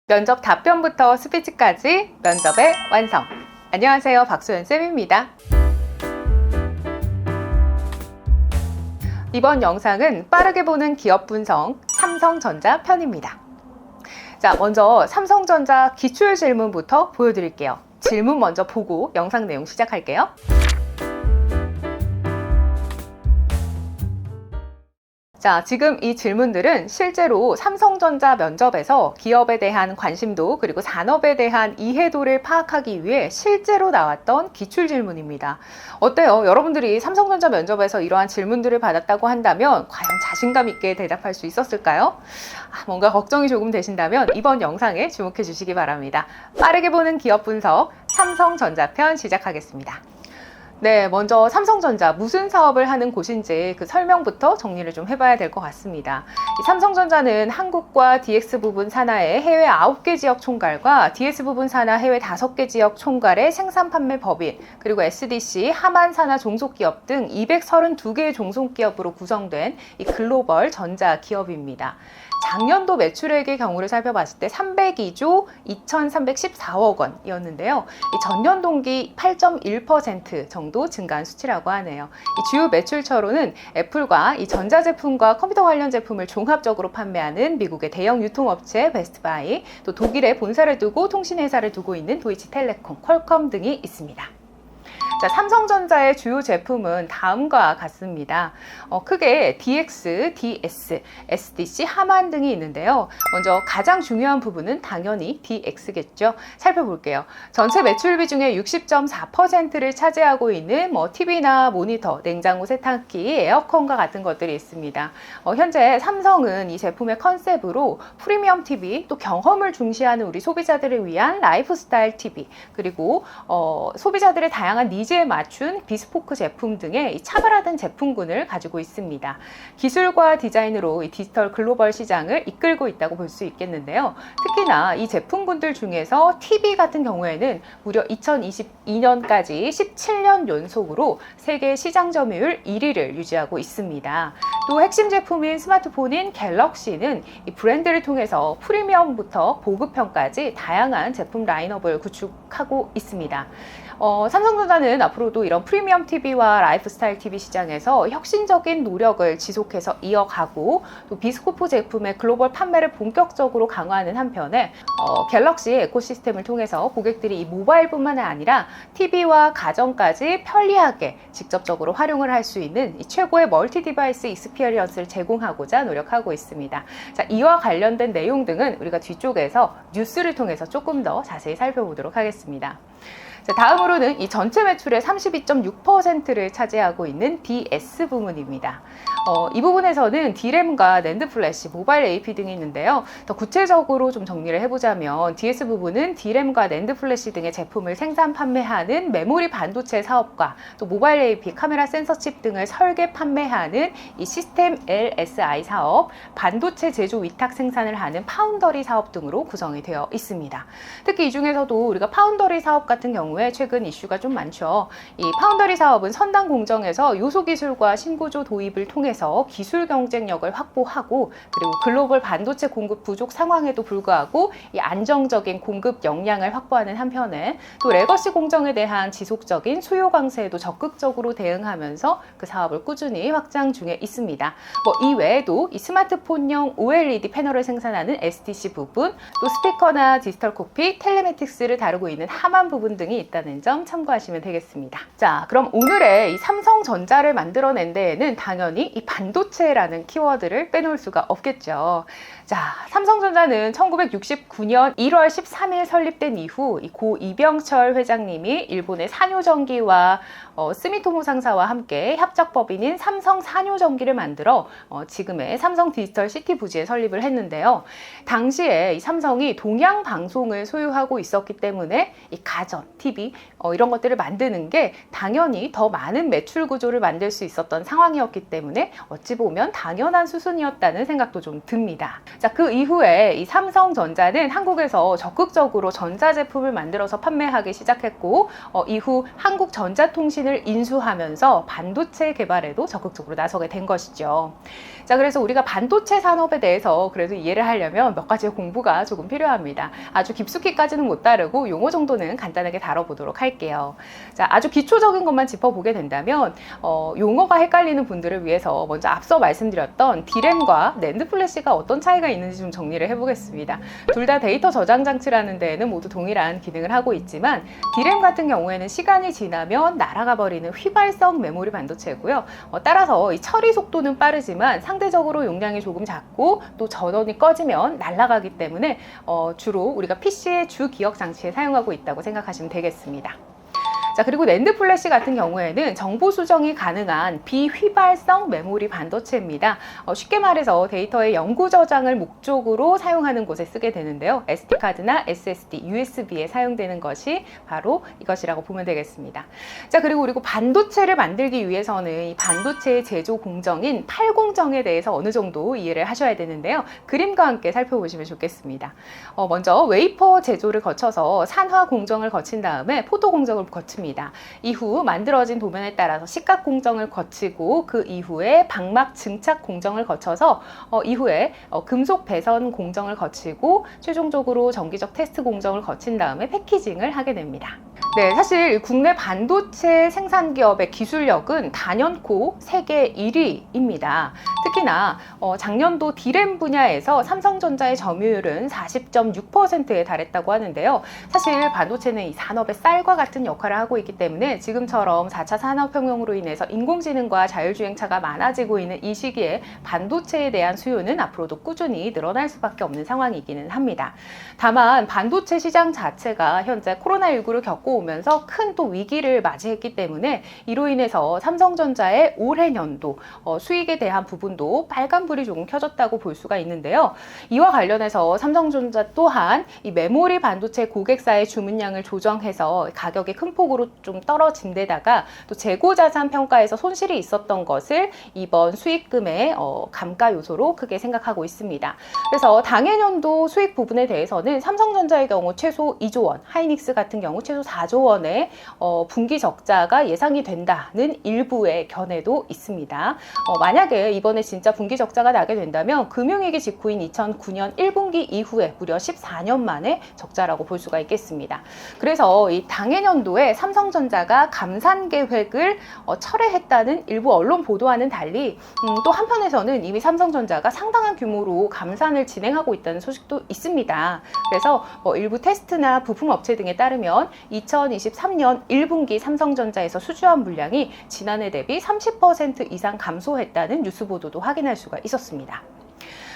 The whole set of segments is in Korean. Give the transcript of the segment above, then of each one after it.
면접 답변부터 스피치까지 면접의 완성. 안녕하세요, 박소연쌤입니다. 이번 영상은 빠르게 보는 기업 분석 삼성전자 편입니다. 자, 먼저 삼성전자 기출 질문부터 보여드릴게요. 질문 먼저 보고 영상 내용 시작할게요. 자, 지금 이 질문들은 실제로 삼성전자 면접에서 기업에 대한 관심도 그리고 산업에 대한 이해도를 파악하기 위해 실제로 나왔던 기출 질문입니다. 어때요? 여러분들이 삼성전자 면접에서 이러한 질문들을 받았다고 한다면 과연 자신감 있게 대답할 수 있었을까요? 뭔가 걱정이 조금 되신다면 이번 영상에 주목해 주시기 바랍니다. 빠르게 보는 기업 분석 삼성전자 편 시작하겠습니다. 네, 먼저 삼성전자 무슨 사업을 하는 곳인지 그 설명부터 정리를 좀 해봐야 될 것 같습니다. 이 삼성전자는 한국과 DX 부분 산하의 해외 9개 지역 총괄과 DS 부분 산하 해외 5개 지역 총괄의 생산 판매 법인, 그리고 SDC, 하만 산하 종속기업 등 232개의 종속기업으로 구성된 이 글로벌 전자 기업입니다. 작년도 매출액의 경우를 살펴봤을 때 302조 2,314억 원이었는데요. 이 전년 동기 8.1% 정도 증가한 수치라고 하네요. 이 주요 매출처로는 애플과 이 전자제품과 컴퓨터 관련 제품을 종합적으로 판매하는 미국의 대형 유통업체 베스트바이, 또 독일에 본사를 두고 통신회사를 두고 있는 도이치텔레콤, 퀄컴 등이 있습니다. 자, 삼성전자의 주요 제품은 다음과 같습니다. 크게 DX, DS, SDC, 하만 등이 있는데요. 먼저 가장 중요한 부분은 당연히 DX겠죠. 살펴볼게요. 전체 매출비 중에 60.4%를 차지하고 있는 TV나 모니터, 냉장고, 세탁기, 에어컨과 같은 것들이 있습니다. 현재 삼성은 이 제품의 컨셉으로 프리미엄 TV, 또 경험을 중시하는 우리 소비자들을 위한 라이프스타일 TV, 그리고 소비자들의 다양한 니즈에 맞춘 비스포크 제품 등의 차별화된 제품군을 가지고 있습니다. 기술과 디자인으로 이 디지털 글로벌 시장을 이끌고 있다고 볼 수 있겠는데요. 특히나 이 제품군들 중에서 TV 같은 경우에는 무려 2022년까지 17년 연속으로 세계 시장 점유율 1위를 유지하고 있습니다. 또 핵심 제품인 스마트폰인 갤럭시는 이 브랜드를 통해서 프리미엄부터 보급형까지 다양한 제품 라인업을 구축하고 있습니다. 삼성전자는 앞으로도 이런 프리미엄 TV와 라이프스타일 TV 시장에서 혁신적인 노력을 지속해서 이어가고, 또 비스코프 제품의 글로벌 판매를 본격적으로 강화하는 한편에 갤럭시 에코시스템을 통해서 고객들이 이 모바일뿐만 아니라 TV와 가전까지 편리하게 직접적으로 활용을 할 수 있는 이 최고의 멀티 디바이스 익스피리언스를 제공하고자 노력하고 있습니다. 자, 이와 관련된 내용 등은 우리가 뒤쪽에서 뉴스를 통해서 조금 더 자세히 살펴보도록 하겠습니다. 자, 다음으로는 이 전체 매출의 32.6%를 차지하고 있는 DS 부문입니다. 이 부분에서는 D램과 낸드 플래시, 모바일 AP 등이 있는데요. 더 구체적으로 좀 정리를 해보자면 DS 부분은 D램과 낸드 플래시 등의 제품을 생산 판매하는 메모리 반도체 사업과 또 모바일 AP, 카메라 센서 칩 등을 설계 판매하는 이 시스템 LSI 사업, 반도체 제조 위탁 생산을 하는 파운더리 사업 등으로 구성이 되어 있습니다. 특히 이 중에서도 우리가 파운더리 사업 같은 경우에 최근 이슈가 좀 많죠. 이 파운더리 사업은 선단 공정에서 요소 기술과 신구조 도입을 통해서 기술 경쟁력을 확보하고, 그리고 글로벌 반도체 공급 부족 상황에도 불구하고 이 안정적인 공급 역량을 확보하는 한편에 또 레거시 공정에 대한 지속적인 수요 강세에도 적극적으로 대응하면서 그 사업을 꾸준히 확장 중에 있습니다. 이 외에도 이 스마트폰용 OLED 패널을 생산하는 SDC 부분, 또 스피커나 디지털 콕핏, 텔레매틱스를 다루고 있는 하만 부분 등이 있다는 점 참고하시면 되겠습니다. 자, 그럼 오늘의 이 삼성전자를 만들어낸 데에는 당연히 이 반도체라는 키워드를 빼놓을 수가 없겠죠. 자, 삼성전자는 1969년 1월 13일 설립된 이후 이 고 이병철 회장님이 일본의 산요전기와 스미토모 상사와 함께 협작법인인 삼성 산요전기를 만들어 지금의 삼성 디지털 시티 부지에 설립을 했는데요. 당시에 이 삼성이 동양 방송을 소유하고 있었기 때문에 이 가전, TV 이런 것들을 만드는 게 당연히 더 많은 매출 구조를 만들 수 있었던 상황이었기 때문에 어찌 보면 당연한 수순이었다는 생각도 좀 듭니다. 자, 그 이후에 이 삼성전자는 한국에서 적극적으로 전자제품을 만들어서 판매하기 시작했고, 이후 한국전자통신 삼성전자신을 인수하면서 반도체 개발에도 적극적으로 나서게 된 것이죠. 자, 그래서 우리가 반도체 산업에 대해서 그래도 이해를 하려면 몇 가지 공부가 조금 필요합니다. 아주 깊숙이까지는 못 다루고 용어 정도는 간단하게 다뤄보도록 할게요. 자, 아주 기초적인 것만 짚어보게 된다면 용어가 헷갈리는 분들을 위해서 먼저 앞서 말씀드렸던 D램과 낸드 플래시가 어떤 차이가 있는지 좀 정리를 해보겠습니다. 둘 다 데이터 저장 장치라는 데에는 모두 동일한 기능을 하고 있지만 D램 같은 경우에는 시간이 지나면 날아가 버리는 휘발성 메모리 반도체고요. 따라서 이 처리 속도는 빠르지만 상대적으로 용량이 조금 작고 또 전원이 꺼지면 날아가기 때문에 주로 우리가 PC의 주 기억 장치에 사용하고 있다고 생각하시면 되겠습니다. 자, 그리고 낸드 플래시 같은 경우에는 정보 수정이 가능한 비휘발성 메모리 반도체입니다. 쉽게 말해서 데이터의 영구 저장을 목적으로 사용하는 곳에 쓰게 되는데요. SD카드나 SSD, USB에 사용되는 것이 바로 이것이라고 보면 되겠습니다. 자, 그리고 반도체를 만들기 위해서는 이 반도체의 제조 공정인 팔공정에 대해서 어느 정도 이해를 하셔야 되는데요. 그림과 함께 살펴보시면 좋겠습니다. 먼저 웨이퍼 제조를 거쳐서 산화 공정을 거친 다음에 포토 공정을 거칩니다. 이후 만들어진 도면에 따라서 식각 공정을 거치고 그 이후에 방막 증착 공정을 거쳐서 이후에 금속 배선 공정을 거치고 최종적으로 정기적 테스트 공정을 거친 다음에 패키징을 하게 됩니다. 네, 사실 국내 반도체 생산 기업의 기술력은 단연코 세계 1위입니다. 특히나 작년도 D램 분야에서 삼성전자의 점유율은 40.6%에 달했다고 하는데요. 사실 반도체는 이 산업의 쌀과 같은 역할을 하고 있기 때문에 지금처럼 4차 산업혁명으로 인해서 인공지능과 자율주행차가 많아지고 있는 이 시기에 반도체에 대한 수요는 앞으로도 꾸준히 늘어날 수밖에 없는 상황이기는 합니다. 다만 반도체 시장 자체가 현재 코로나19를 겪고 오면서 큰 또 위기를 맞이했기 때문에 이로 인해서 삼성전자의 올해 년도 수익에 대한 부분도 빨간불이 조금 켜졌다고 볼 수가 있는데요. 이와 관련해서 삼성전자 또한 이 메모리 반도체 고객사의 주문량을 조정해서 가격이 큰 폭으로 좀 떨어진 데다가 또 재고자산 평가에서 손실이 있었던 것을 이번 수익금의 감가 요소로 크게 생각하고 있습니다. 그래서 당해년도 수익 부분에 대해서는 삼성전자의 경우 최소 2조 원, 하이닉스 같은 경우 최소 4조 원의 분기 적자가 예상이 된다는 일부의 견해도 있습니다. 만약에 이번에 진짜 분기 적자가 나게 된다면 금융위기 직후인 2009년 1분기 이후에 무려 14년 만에 적자라고 볼 수가 있겠습니다. 그래서 이 당해년도에 삼성전자가 감산 계획을 철회했다는 일부 언론 보도와는 달리 또 한편에서는 이미 삼성전자가 상당한 규모로 감산을 진행하고 있다는 소식도 있습니다. 그래서 일부 테스트나 부품 업체 등에 따르면 2023년 1분기 삼성전자에서 수주한 물량이 지난해 대비 30% 이상 감소했다는 뉴스 보도도 확인할 수가 있었습니다.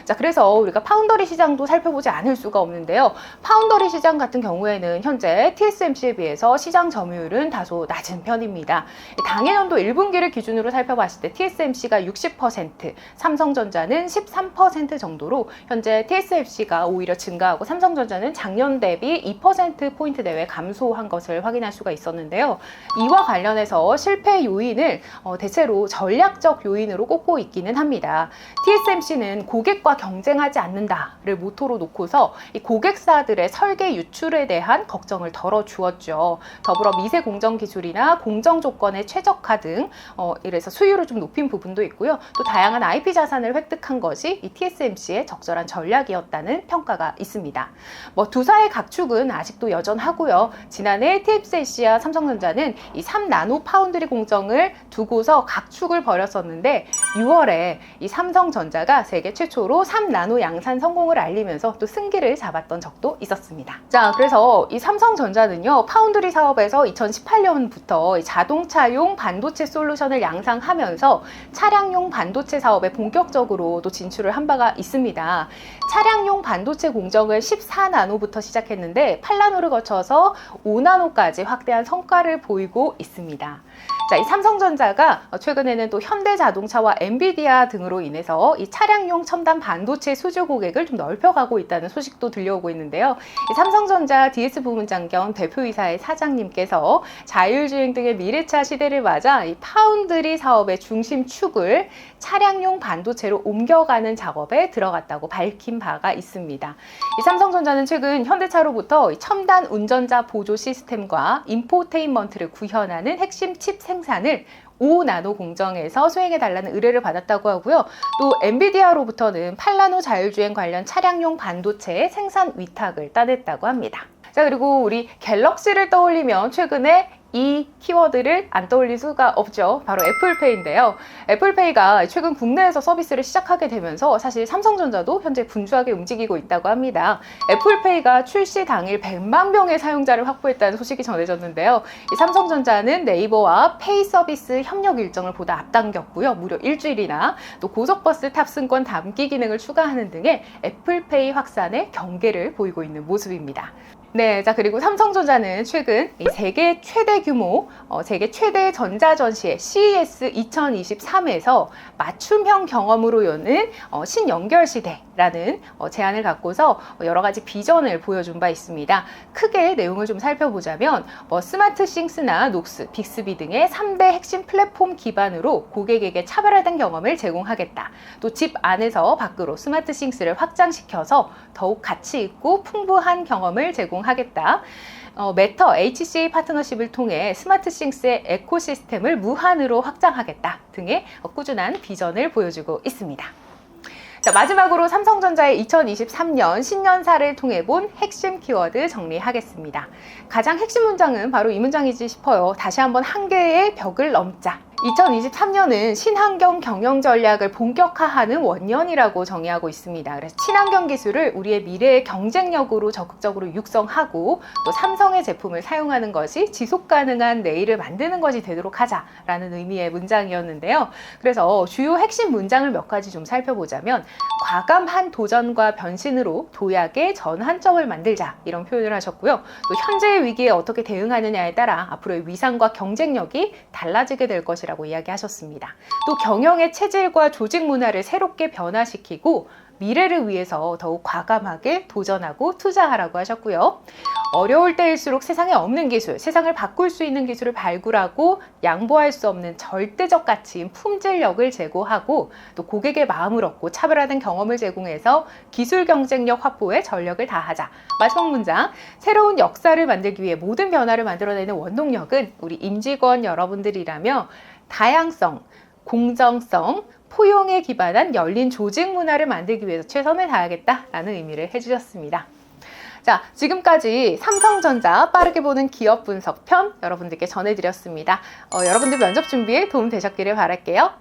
자, 그래서 우리가 파운더리 시장도 살펴보지 않을 수가 없는데요. 파운더리 시장 같은 경우에는 현재 TSMC에 비해서 시장 점유율은 다소 낮은 편입니다. 당해년도 1분기를 기준으로 살펴봤을 때 TSMC가 60%, 삼성전자는 13% 정도로 현재 TSMC가 오히려 증가하고 삼성전자는 작년 대비 2%포인트 내외 감소한 것을 확인할 수가 있었는데요. 이와 관련해서 실패 요인을 대체로 전략적 요인으로 꼽고 있기는 합니다. TSMC는 고객과 경쟁하지 않는다를 모토로 놓고서 이 고객사들의 설계 유출에 대한 걱정을 덜어주었죠. 더불어 미세 공정 기술이나 공정 조건의 최적화 등 이래서 수율을 좀 높인 부분도 있고요. 또 다양한 IP 자산을 획득한 것이 이 TSMC의 적절한 전략이었다는 평가가 있습니다. 두 사의 각축은 아직도 여전하고요. 지난해 TSMC와 삼성전자는 이 3나노 파운드리 공정을 두고서 각축을 벌였었는데 6월에 이 삼성전자가 세계 최초로 3나노 양산 성공을 알리면서 또 승기를 잡았던 적도 있었습니다. 자, 그래서 이 삼성전자는요, 파운드리 사업에서 2018년부터 자동차용 반도체 솔루션을 양상하면서 차량용 반도체 사업에 본격적으로 또 진출을 한 바가 있습니다. 차량용 반도체 공정을 14나노부터 시작했는데 8나노를 거쳐서 5나노까지 확대한 성과를 보이고 있습니다. 자, 이 삼성전자가 최근에는 또 현대자동차와 엔비디아 등으로 인해서 이 차량용 첨단 반도체 수주 고객을 좀 넓혀가고 있다는 소식도 들려오고 있는데요. 이 삼성전자 DS 부문장 겸 대표이사의 사장님께서 자율주행 등의 미래차 시대를 맞아 이 파운드리 사업의 중심축을 차량용 반도체로 옮겨가는 작업에 들어갔다고 밝힌 바가 있습니다. 이 삼성전자는 최근 현대차로부터 이 첨단 운전자 보조 시스템과 인포테인먼트를 구현하는 핵심 칩 칩 생산을 5나노 공정에서 수행해달라는 의뢰를 받았다고 하고요. 또 엔비디아로부터는 8나노 자율주행 관련 차량용 반도체 생산 위탁을 따냈다고 합니다. 자, 그리고 우리 갤럭시를 떠올리면 최근에 이 키워드를 안 떠올릴 수가 없죠. 바로 애플페이인데요. 애플페이가 최근 국내에서 서비스를 시작하게 되면서 사실 삼성전자도 현재 분주하게 움직이고 있다고 합니다. 애플페이가 출시 당일 100만 명의 사용자를 확보했다는 소식이 전해졌는데요. 이 삼성전자는 네이버와 페이 서비스 협력 일정을 보다 앞당겼고요. 무려 일주일이나 또 고속버스 탑승권 담기 기능을 추가하는 등의 애플페이 확산에 경계를 보이고 있는 모습입니다. 네, 자, 그리고 삼성전자는 최근 이 세계 최대 규모, 세계 최대 전자전시회 CES 2023에서 맞춤형 경험으로 여는 신연결시대라는 제안을 갖고서 여러 가지 비전을 보여준 바 있습니다. 크게 내용을 좀 살펴보자면 스마트싱스나 녹스, 빅스비 등의 3대 핵심 플랫폼 기반으로 고객에게 차별화된 경험을 제공하겠다. 또 집 안에서 밖으로 스마트싱스를 확장시켜서 더욱 가치 있고 풍부한 경험을 제공하겠다. 메터 HCA 파트너십을 통해 스마트싱스의 에코시스템을 무한으로 확장하겠다 등의 꾸준한 비전을 보여주고 있습니다. 자, 마지막으로 삼성전자의 2023년 신년사를 통해 본 핵심 키워드 정리하겠습니다. 가장 핵심 문장은 바로 이 문장이지 싶어요. 다시 한번 한계의 벽을 넘자. 2023년은 친환경 경영 전략을 본격화하는 원년이라고 정의하고 있습니다. 그래서 친환경 기술을 우리의 미래의 경쟁력으로 적극적으로 육성하고 또 삼성의 제품을 사용하는 것이 지속 가능한 내일을 만드는 것이 되도록 하자라는 의미의 문장이었는데요. 그래서 주요 핵심 문장을 몇 가지 좀 살펴보자면 과감한 도전과 변신으로 도약의 전환점을 만들자 이런 표현을 하셨고요. 또 현재의 위기에 어떻게 대응하느냐에 따라 앞으로의 위상과 경쟁력이 달라지게 될 것이라고 이야기하셨습니다. 또 경영의 체질과 조직 문화를 새롭게 변화시키고 미래를 위해서 더욱 과감하게 도전하고 투자하라고 하셨고요. 어려울 때일수록 세상에 없는 기술, 세상을 바꿀 수 있는 기술을 발굴하고 양보할 수 없는 절대적 가치인 품질력을 제고하고 또 고객의 마음을 얻고 차별화된 경험을 제공해서 기술 경쟁력 확보에 전력을 다하자. 마지막 문장, 새로운 역사를 만들기 위해 모든 변화를 만들어내는 원동력은 우리 임직원 여러분들이라며 다양성, 공정성, 포용에 기반한 열린 조직 문화를 만들기 위해서 최선을 다하겠다라는 의미를 해주셨습니다. 자, 지금까지 삼성전자 빠르게 보는 기업 분석 편 여러분들께 전해드렸습니다. 여러분들 면접 준비에 도움 되셨기를 바랄게요.